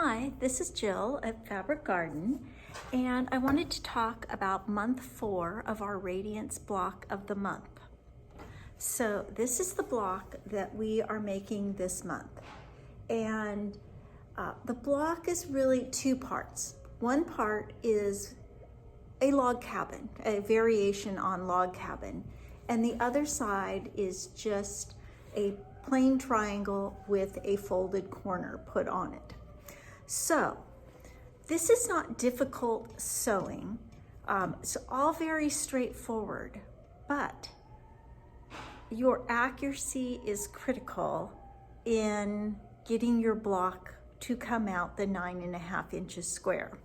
Hi, this is Jill at Fabric Garden, and I wanted to talk about month 4 of our Radiance block of the month. So this is the block that we are making this month, and the block is really 2 parts. One part is a log cabin, a variation on log cabin, and the other side is just a plain triangle with a folded corner put on it. So this is not difficult sewing. It's all very straightforward, but your accuracy is critical in getting your block to come out the 9.5 inches square.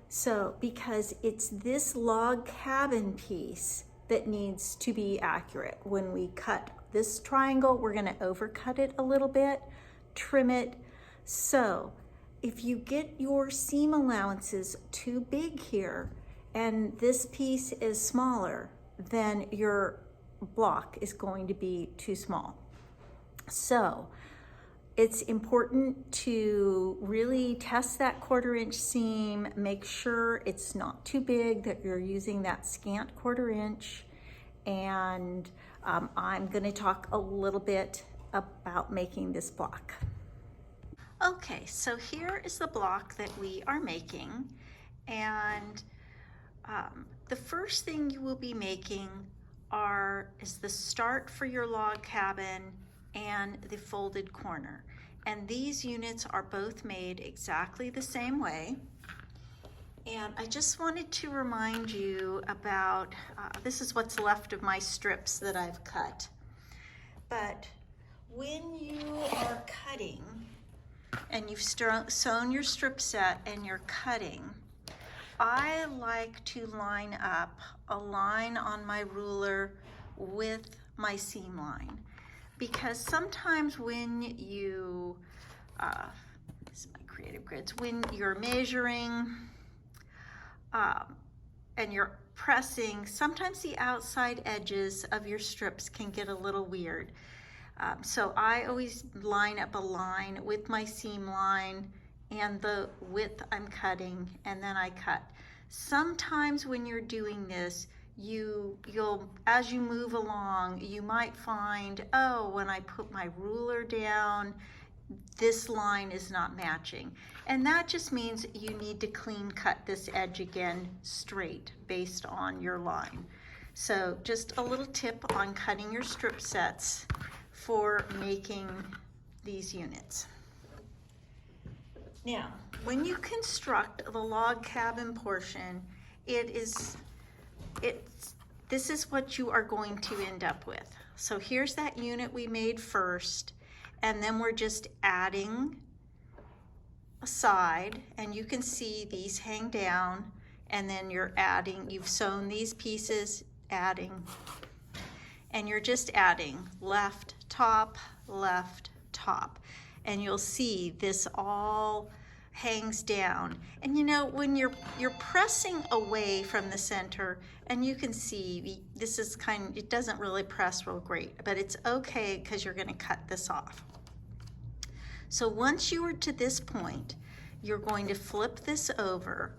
So because it's this log cabin piece that needs to be accurate. When we cut this triangle, we're gonna overcut it a little bit, trim it. So if you get your seam allowances too big here and this piece is smaller, then your block is going to be too small. So it's important to really test that 1/4 inch seam, make sure it's not too big, that you're using that scant 1/4 inch. And I'm gonna talk a little bit about making this block. Okay, so here is the block that we are making, and the first thing you will be making is the start for your log cabin and the folded corner. And these units are both made exactly the same way. And I just wanted to remind you about, this is what's left of my strips that I've cut. But when you are cutting, and you've sewn your strip set and you're cutting, I like to line up a line on my ruler with my seam line, because sometimes when you, this is my creative grids, when you're measuring and you're pressing, sometimes the outside edges of your strips can get a little weird. So I always line up a line with my seam line and the width I'm cutting, and then I cut. Sometimes when you're doing this, you'll as you move along, you might find, oh, when I put my ruler down, this line is not matching. And that just means you need to clean cut this edge again straight based on your line. So just a little tip on cutting your strip sets for making these units. Now, when you construct the log cabin portion, this is what you are going to end up with. So here's that unit we made first, and then we're just adding a side, and you can see these hang down, and then you've sewn these pieces, adding, and you're just adding left top, and you'll see this all hangs down. And you know, when you're pressing away from the center, and you can see this is it doesn't really press real great, but it's okay because you're going to cut this off. So once you are to this point, you're going to flip this over,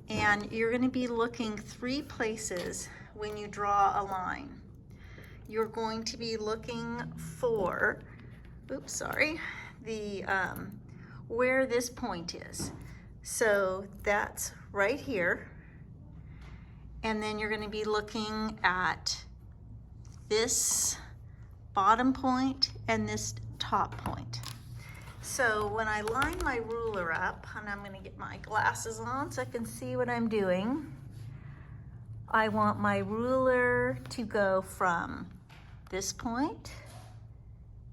and you're going to be looking 3 places when you draw a line. You're going to be looking for, where this point is. So that's right here. And then you're going to be looking at this bottom point and this top point. So when I line my ruler up, and I'm going to get my glasses on so I can see what I'm doing, I want my ruler to go from this point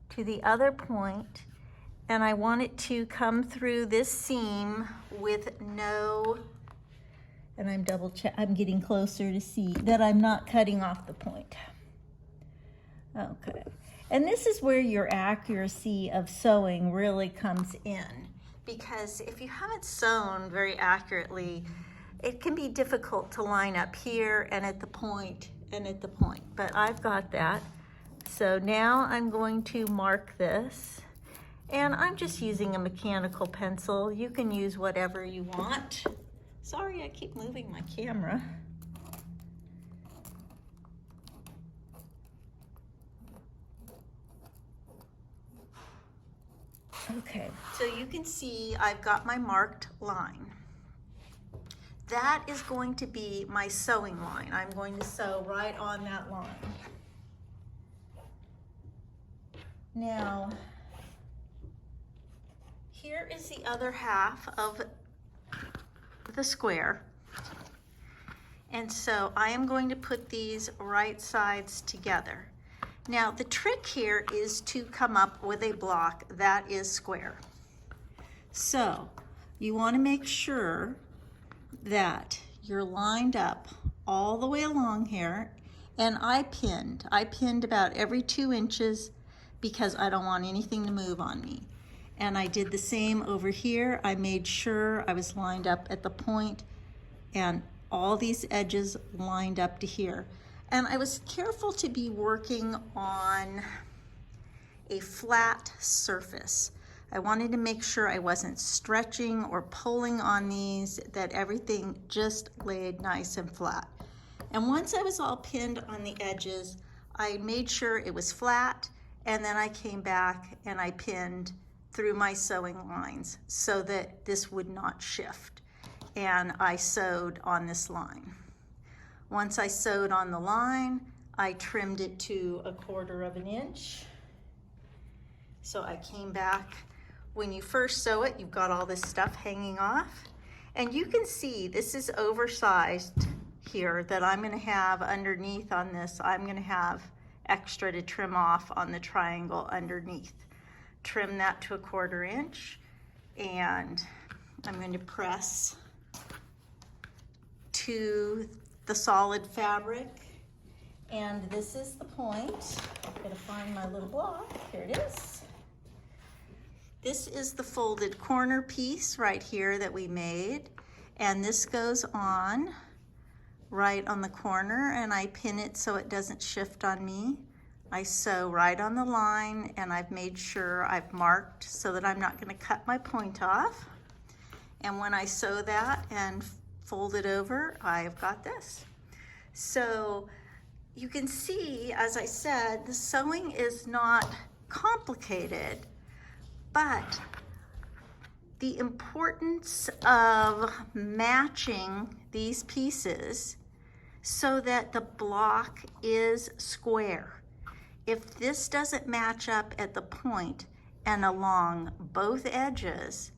to the other point, and I want it to come through this seam with no, and I'm getting closer to see that I'm not cutting off the point. Okay, and this is where your accuracy of sewing really comes in, because if you haven't sewn very accurately, it can be difficult to line up here and at the point and at the point, but I've got that. So now I'm going to mark this, And I'm just using a mechanical pencil. You can use whatever you want. Sorry, I keep moving my camera. Okay, so you can see I've got my marked line. That is going to be my sewing line. I'm going to sew right on that line. Now, here is the other half of the square. And so I am going to put these right sides together. Now the trick here is to come up with a block that is square. So you want to make sure that you're lined up all the way along here. And I pinned about every 2 inches because I don't want anything to move on me. And I did the same over here. I made sure I was lined up at the point and all these edges lined up to here. And I was careful to be working on a flat surface. I wanted to make sure I wasn't stretching or pulling on these, that everything just laid nice and flat. And once I was all pinned on the edges, I made sure it was flat, and then I came back and I pinned through my sewing lines so that this would not shift. And I sewed on this line. Once I sewed on the line, I trimmed it to 1/4 inch. So I came back. When you first sew it, you've got all this stuff hanging off. And you can see this is oversized here that I'm gonna have underneath on this. I'm gonna have extra to trim off on the triangle underneath. Trim that to 1/4 inch, and I'm going to press to the solid fabric. And this is the point. I'm going to find my little block. Here it is. This is the folded corner piece right here that we made. And this goes on right on the corner, and I pin it so it doesn't shift on me. I sew right on the line, and I've made sure I've marked so that I'm not going to cut my point off. And when I sew that and fold it over, I've got this. So you can see, as I said, the sewing is not complicated, but the importance of matching these pieces so that the block is square. If this doesn't match up at the point and along both edges,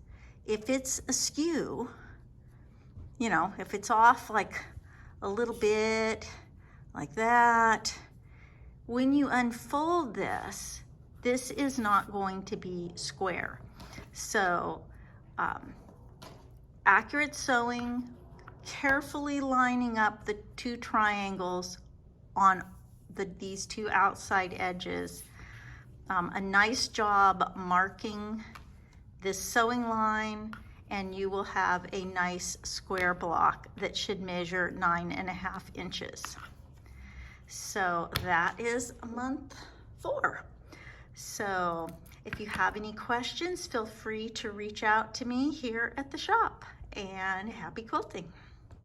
if it's askew, you know, if it's off like a little bit like that, when you unfold this, this is not going to be square. So accurate sewing, carefully lining up the 2 triangles on these 2 outside edges, a nice job marking this sewing line, and you will have a nice square block that should measure 9.5 inches. So that is month 4. So if you have any questions, feel free to reach out to me here at the shop, and happy quilting.